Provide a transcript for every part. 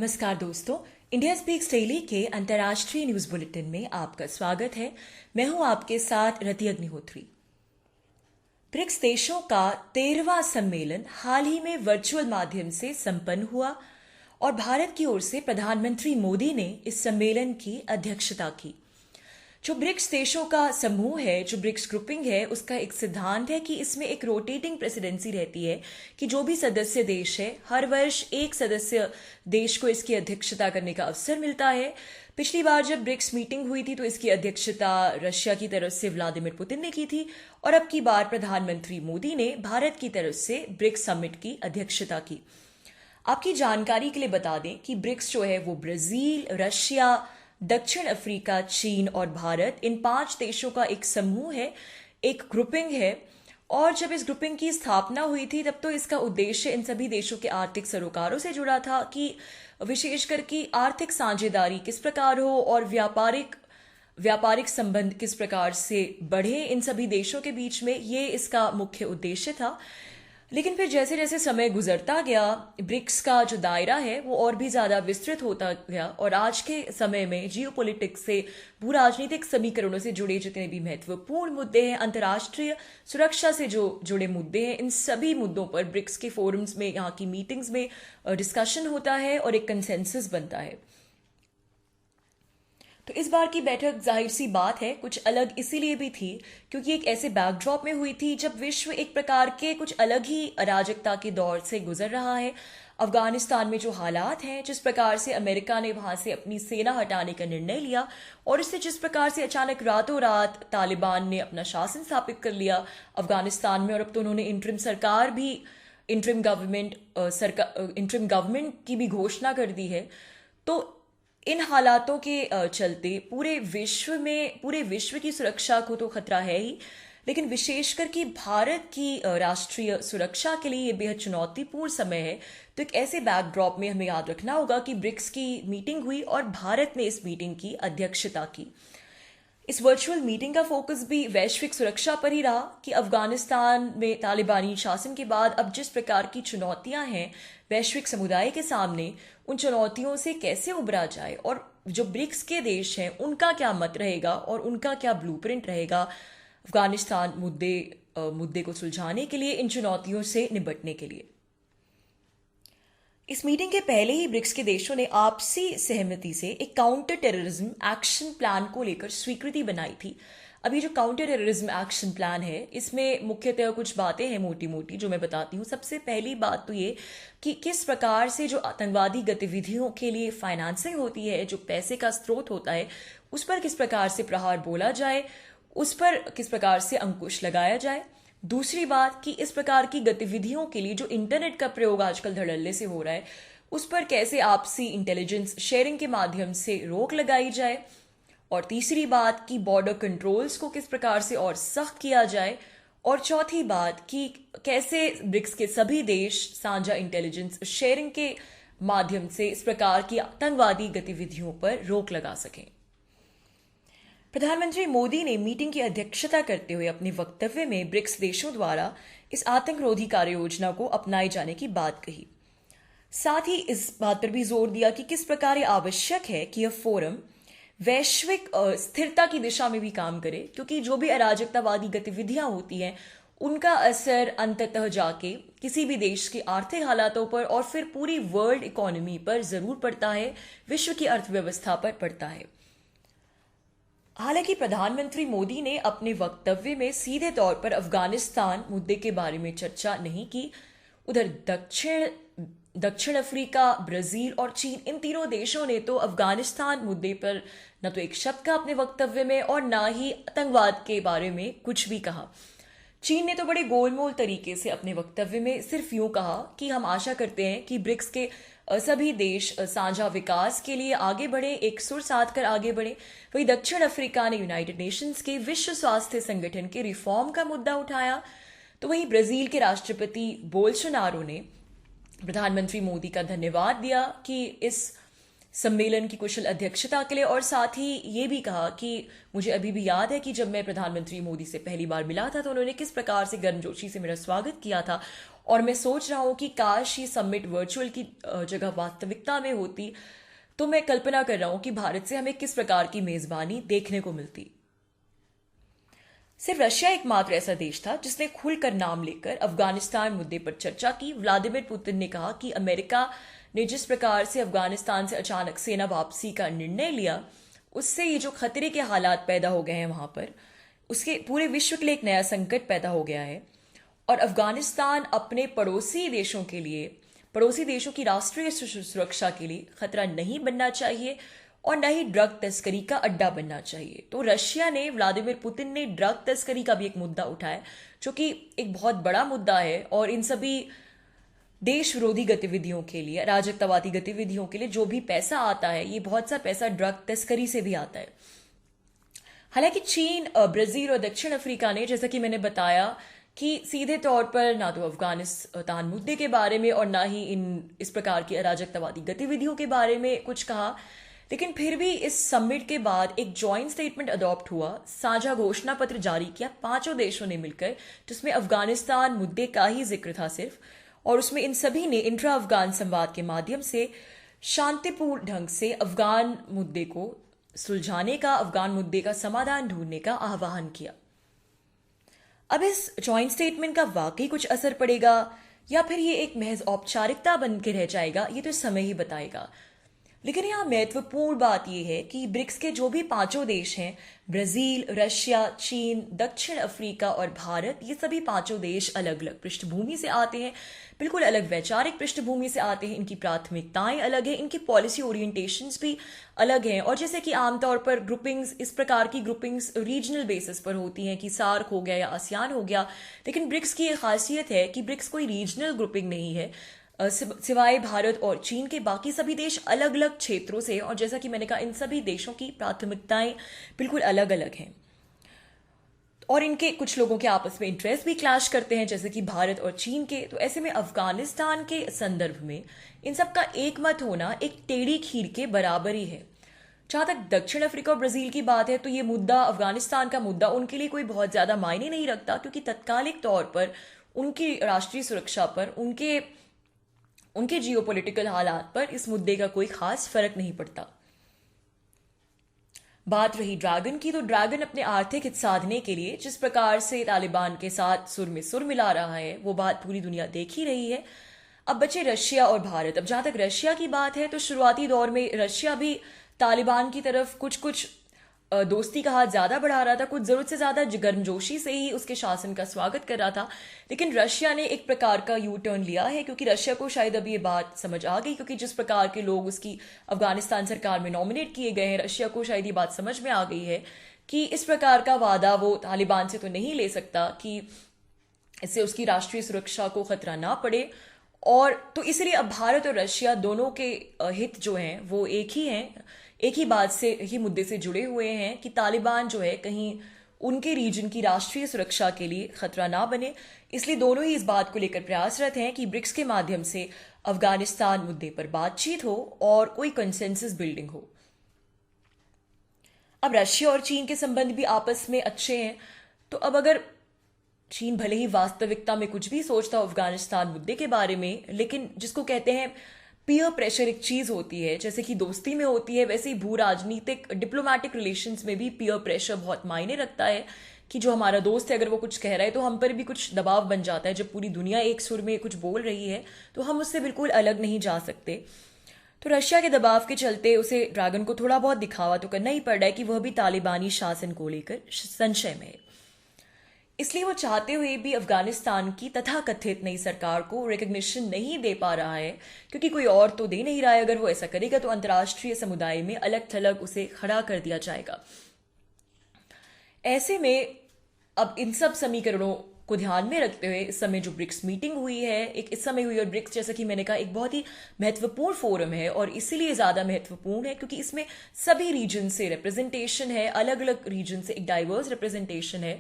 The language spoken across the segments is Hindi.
नमस्कार दोस्तों, इंडिया स्पीक्स डेली के अंतर्राष्ट्रीय न्यूज बुलेटिन में आपका स्वागत है। मैं हूं आपके साथ रति अग्निहोत्री। ब्रिक्स देशों का 13वां सम्मेलन हाल ही में वर्चुअल माध्यम से संपन्न हुआ और भारत की ओर से प्रधानमंत्री मोदी ने इस सम्मेलन की अध्यक्षता की। जो ब्रिक्स देशों का समूह है, जो ब्रिक्स ग्रुपिंग है, उसका एक सिद्धांत है कि इसमें एक रोटेटिंग प्रेसिडेंसी रहती है कि जो भी सदस्य देश है हर वर्ष एक सदस्य देश को इसकी अध्यक्षता करने का अवसर मिलता है। पिछली बार जब ब्रिक्स मीटिंग हुई थी तो इसकी अध्यक्षता रशिया की तरफ से व्लादिमीर पुतिन ने की थी और अब की बार प्रधानमंत्री मोदी ने भारत की तरफ से ब्रिक्स समिट की अध्यक्षता की। आपकी जानकारी के लिए बता दें कि ब्रिक्स जो है वो ब्राजील, रशिया, दक्षिण अफ्रीका, चीन और भारत, इन 5 देशों का एक समूह है, एक ग्रुपिंग है। और जब इस ग्रुपिंग की स्थापना हुई थी तब तो इसका उद्देश्य इन सभी देशों के आर्थिक सरोकारों से जुड़ा था कि विशेषकर कि आर्थिक साझेदारी किस प्रकार हो और व्यापारिक संबंध किस प्रकार से बढ़े इन सभी देशों के बीच में, ये इसका मुख्य उद्देश्य था। लेकिन फिर जैसे जैसे समय गुजरता गया ब्रिक्स का जो दायरा है वो और भी ज्यादा विस्तृत होता गया और आज के समय में जियोपॉलिटिक्स से, भू राजनीतिक समीकरणों से जुड़े जितने भी महत्वपूर्ण मुद्दे हैं, अंतर्राष्ट्रीय सुरक्षा से जो जुड़े मुद्दे हैं, इन सभी मुद्दों पर ब्रिक्स के फोरम्स में, यहाँ की मीटिंग्स में डिस्कशन होता है और एक कंसेंसस बनता है। तो इस बार की बैठक जाहिर सी बात है कुछ अलग इसीलिए भी थी क्योंकि एक ऐसे बैकड्रॉप में हुई थी जब विश्व एक प्रकार के कुछ अलग ही अराजकता के दौर से गुजर रहा है। अफगानिस्तान में जो हालात हैं, जिस प्रकार से अमेरिका ने वहां से अपनी सेना हटाने का निर्णय लिया और इससे जिस प्रकार से अचानक रातों रात तालिबान ने अपना शासन स्थापित कर लिया अफगानिस्तान में और अब तो उन्होंने इंटरिम गवर्नमेंट की भी घोषणा कर दी है। तो इन हालातों के चलते पूरे विश्व की सुरक्षा को तो खतरा है ही, लेकिन विशेषकर कि भारत की राष्ट्रीय सुरक्षा के लिए ये बेहद चुनौतीपूर्ण समय है। तो एक ऐसे बैकड्रॉप में हमें याद रखना होगा कि ब्रिक्स की मीटिंग हुई और भारत ने इस मीटिंग की अध्यक्षता की। इस वर्चुअल मीटिंग का फोकस भी वैश्विक सुरक्षा पर ही रहा कि अफगानिस्तान में तालिबानी शासन के बाद अब जिस प्रकार की चुनौतियां हैं वैश्विक समुदाय के सामने, उन चुनौतियों से कैसे उबरा जाए और जो ब्रिक्स के देश हैं उनका क्या मत रहेगा और उनका क्या ब्लूप्रिंट रहेगा अफगानिस्तान मुद्दे को सुलझाने के लिए, इन चुनौतियों से निपटने के लिए। इस मीटिंग के पहले ही ब्रिक्स के देशों ने आपसी सहमति से एक काउंटर टेररिज्म एक्शन प्लान को लेकर स्वीकृति बनाई थी। अभी जो काउंटर टेररिज्म एक्शन प्लान है इसमें मुख्यतः कुछ बातें हैं मोटी मोटी जो मैं बताती हूँ। सबसे पहली बात तो ये कि किस प्रकार से जो आतंकवादी गतिविधियों के लिए फाइनेंसिंग होती है, जो पैसे का स्रोत होता है, उस पर किस प्रकार से प्रहार बोला जाए, उस पर किस प्रकार से अंकुश लगाया जाए। दूसरी बात कि इस प्रकार की गतिविधियों के लिए जो इंटरनेट का प्रयोग आजकल धड़ल्ले से हो रहा है उस पर कैसे आपसी इंटेलिजेंस शेयरिंग के माध्यम से रोक लगाई जाए। और तीसरी बात कि बॉर्डर कंट्रोल्स को किस प्रकार से और सख्त किया जाए। और चौथी बात कि कैसे ब्रिक्स के सभी देश साझा इंटेलिजेंस शेयरिंग के माध्यम से इस प्रकार की आतंकवादी गतिविधियों पर रोक लगा सकें। प्रधानमंत्री मोदी ने मीटिंग की अध्यक्षता करते हुए अपने वक्तव्य में ब्रिक्स देशों द्वारा इस आतंकरोधी कार्य योजना को अपनाए जाने की बात कही। साथ ही इस बात पर भी जोर दिया कि किस प्रकार यह आवश्यक है कि यह फोरम वैश्विक स्थिरता की दिशा में भी काम करे, क्योंकि जो भी अराजकतावादी गतिविधियां होती हैं उनका असर अंततः जाके किसी भी देश के आर्थिक हालातों पर और फिर पूरी वर्ल्ड इकोनॉमी पर जरूर पड़ता है, विश्व की अर्थव्यवस्था पर पड़ता है। हालांकि प्रधानमंत्री मोदी ने अपने वक्तव्य में सीधे तौर पर अफगानिस्तान मुद्दे के बारे में चर्चा नहीं की। उधर दक्षिण अफ्रीका, ब्राजील और चीन, इन तीनों देशों ने तो अफगानिस्तान मुद्दे पर न तो एक शब्द कहा अपने वक्तव्य में और ना ही आतंकवाद के बारे में कुछ भी कहा। चीन ने तो बड़े गोलमोल तरीके से अपने वक्तव्य में सिर्फ यूं कहा कि हम आशा करते हैं कि ब्रिक्स के सभी देश साझा विकास के लिए आगे बढ़े, एक सुर साध कर आगे बढ़े। वहीं दक्षिण अफ्रीका ने यूनाइटेड नेशंस के विश्व स्वास्थ्य संगठन के रिफॉर्म का मुद्दा उठाया। तो वहीं ब्राजील के राष्ट्रपति बोल्सोनारो ने प्रधानमंत्री मोदी का धन्यवाद दिया कि इस सम्मेलन की कुशल अध्यक्षता के लिए, और साथ ही ये भी कहा कि मुझे अभी भी याद है कि जब मैं प्रधानमंत्री मोदी से पहली बार मिला था तो उन्होंने किस प्रकार से गर्मजोशी से मेरा स्वागत किया था और मैं सोच रहा हूं कि काश ये समिट वर्चुअल की जगह वास्तविकता में होती, तो मैं कल्पना कर रहा हूं कि भारत से हमें किस प्रकार की मेजबानी देखने को मिलती। सिर्फ रशिया एकमात्र ऐसा देश था जिसने खुलकर नाम लेकर अफगानिस्तान मुद्दे पर चर्चा की। व्लादिमीर पुतिन ने कहा कि अमेरिका ने जिस प्रकार से अफगानिस्तान से अचानक सेना वापसी का निर्णय लिया, उससे ये जो खतरे के हालात पैदा हो गए हैं वहां पर, उसके पूरे विश्व के लिए एक नया संकट पैदा हो गया है। और अफगानिस्तान अपने पड़ोसी देशों के लिए, पड़ोसी देशों की राष्ट्रीय सुरक्षा के लिए खतरा नहीं बनना चाहिए और न ही ड्रग तस्करी का अड्डा बनना चाहिए। तो रशिया ने, व्लादिमीर पुतिन ने ड्रग तस्करी का भी एक मुद्दा उठाया, जो कि एक बहुत बड़ा मुद्दा है। और इन सभी देश विरोधी गतिविधियों के लिए, अराजकतावादी गतिविधियों के लिए जो भी पैसा आता है, ये बहुत सा पैसा ड्रग तस्करी से भी आता है। हालांकि चीन, ब्राजील और दक्षिण अफ्रीका ने, जैसा कि मैंने बताया, कि सीधे तौर पर ना तो अफगानिस्तान मुद्दे के बारे में और ना ही इस प्रकार की अराजकतावादी गतिविधियों के बारे में कुछ कहा, लेकिन फिर भी इस समिट के बाद एक जॉइंट स्टेटमेंट अडॉप्ट हुआ, साझा घोषणा पत्र जारी किया पांचों देशों ने मिलकर, जिसमें अफगानिस्तान मुद्दे का ही जिक्र था सिर्फ। और उसमें इन सभी ने इंट्रा अफगान संवाद के माध्यम से शांतिपूर्ण ढंग से अफगान मुद्दे को सुलझाने का, अफगान मुद्दे का समाधान ढूंढने का आह्वान किया। अब इस जॉइंट स्टेटमेंट का वाकई कुछ असर पड़ेगा या फिर ये एक महज औपचारिकता बन के रह जाएगा, ये तो समय ही बताएगा। लेकिन यहाँ महत्वपूर्ण बात यह है कि ब्रिक्स के जो भी पांचों देश हैं, ब्राजील, रशिया, चीन, दक्षिण अफ्रीका और भारत, ये सभी पांचों देश अलग अलग पृष्ठभूमि से आते हैं, बिल्कुल अलग वैचारिक पृष्ठभूमि से आते हैं। इनकी प्राथमिकताएं अलग हैं, इनकी पॉलिसी ओरिएंटेशंस भी अलग हैं। और जैसे कि आमतौर पर ग्रुपिंग्स, इस प्रकार की ग्रुपिंग्स रीजनल बेसिस पर होती हैं कि सार्क हो गया या आसियान हो गया, लेकिन ब्रिक्स की एक खासियत है कि ब्रिक्स कोई रीजनल ग्रुपिंग नहीं है। सिवाय भारत और चीन के बाकी सभी देश अलग अलग क्षेत्रों से, और जैसा कि मैंने कहा, इन सभी देशों की प्राथमिकताएं बिल्कुल अलग अलग हैं और इनके कुछ लोगों के आपस में इंटरेस्ट भी क्लैश करते हैं, जैसे कि भारत और चीन के। तो ऐसे में अफगानिस्तान के संदर्भ में इन सब का एक मत होना एक टेढ़ी खीर के बराबर ही है। जहां तक दक्षिण अफ्रीका और ब्राजील की बात है, तो ये मुद्दा, अफगानिस्तान का मुद्दा, उनके लिए कोई बहुत ज्यादा मायने नहीं रखता, क्योंकि तत्कालिक तौर पर उनकी राष्ट्रीय सुरक्षा पर, उनके जियोपॉलिटिकल हालात पर इस मुद्दे का कोई खास फर्क नहीं पड़ता। बात रही ड्रैगन की, तो ड्रैगन अपने आर्थिक हित साधने के लिए जिस प्रकार से तालिबान के साथ सुर में सुर मिला रहा है, वो बात पूरी दुनिया देख ही रही है। अब बचे रशिया और भारत। अब जहां तक रशिया की बात है, तो शुरुआती दौर में रशिया भी तालिबान की तरफ कुछ दोस्ती का हाथ ज्यादा बढ़ा रहा था, कुछ जरूरत से ज्यादा गर्मजोशी से ही उसके शासन का स्वागत कर रहा था। लेकिन रशिया ने एक प्रकार का यू टर्न लिया है, क्योंकि रशिया को शायद अभी ये बात समझ आ गई, क्योंकि जिस प्रकार के लोग उसकी अफगानिस्तान सरकार में नॉमिनेट किए गए हैं, रशिया को शायद ये बात समझ में आ गई है कि इस प्रकार का वादा वो तालिबान से तो नहीं ले सकता कि इससे उसकी राष्ट्रीय सुरक्षा को खतरा ना पड़े। और तो इसलिए अब भारत और रशिया दोनों के हित जो हैं वो एक ही हैं, एक ही बात से, ही मुद्दे से जुड़े हुए हैं कि तालिबान जो है कहीं उनके रीजन की राष्ट्रीय सुरक्षा के लिए खतरा ना बने। इसलिए दोनों ही इस बात को लेकर प्रयासरत हैं कि ब्रिक्स के माध्यम से अफगानिस्तान मुद्दे पर बातचीत हो और कोई कंसेंसस बिल्डिंग हो। अब रशिया और चीन के संबंध भी आपस में अच्छे हैं, तो अब अगर चीन भले ही वास्तविकता में कुछ भी सोचता हो अफगानिस्तान मुद्दे के बारे में, लेकिन जिसको कहते हैं पीयर प्रेशर एक चीज होती है, जैसे कि दोस्ती में होती है, वैसे ही भू राजनीतिक डिप्लोमैटिक रिलेशंस में भी पीयर प्रेशर बहुत मायने रखता है कि जो हमारा दोस्त है अगर वो कुछ कह रहा है तो हम पर भी कुछ दबाव बन जाता है। जब पूरी दुनिया एक सुर में कुछ बोल रही है तो हम उससे बिल्कुल अलग नहीं जा सकते। तो रशिया के दबाव के चलते उसे ड्रैगन को थोड़ा बहुत दिखावा तो करना ही पड़ रहा है कि वह भी तालिबानी शासन को लेकर संशय में है। इसलिए वो चाहते हुए भी अफगानिस्तान की तथाकथित नई सरकार को रिकग्निशन नहीं दे पा रहा है, क्योंकि कोई और तो दे नहीं रहा है। अगर वो ऐसा करेगा तो अंतर्राष्ट्रीय समुदाय में अलग थलग उसे खड़ा कर दिया जाएगा। ऐसे में अब इन सब समीकरणों को ध्यान में रखते हुए इस समय जो ब्रिक्स मीटिंग हुई है, इस समय हुई, और ब्रिक्स जैसा कि मैंने कहा एक बहुत ही महत्वपूर्ण फोरम है, और इसीलिए ज्यादा महत्वपूर्ण है क्योंकि इसमें सभी रीजन से रिप्रेजेंटेशन है, अलग अलग रीजन से एक डाइवर्स रिप्रेजेंटेशन है।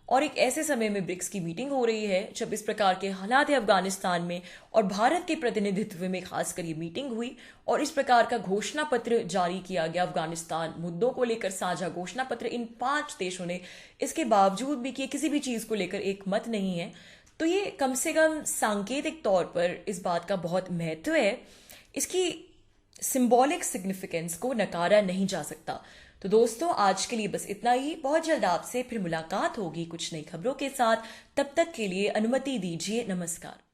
और एक ऐसे समय में ब्रिक्स की मीटिंग हो रही है जब इस प्रकार के हालात है अफगानिस्तान में, और भारत के प्रतिनिधित्व में खासकर ये मीटिंग हुई और इस प्रकार का घोषणा पत्र जारी किया गया अफगानिस्तान मुद्दों को लेकर, साझा घोषणा पत्र इन 5 देशों ने, इसके बावजूद भी कि किसी भी चीज को लेकर एक मत नहीं है, तो ये कम से कम सांकेतिक तौर पर इस बात का बहुत महत्व है, इसकी सिंबॉलिक सिग्निफिकेंस को नकारा नहीं जा सकता। तो दोस्तों, आज के लिए बस इतना ही। बहुत जल्द आपसे फिर मुलाकात होगी कुछ नई खबरों के साथ। तब तक के लिए अनुमति दीजिए। नमस्कार।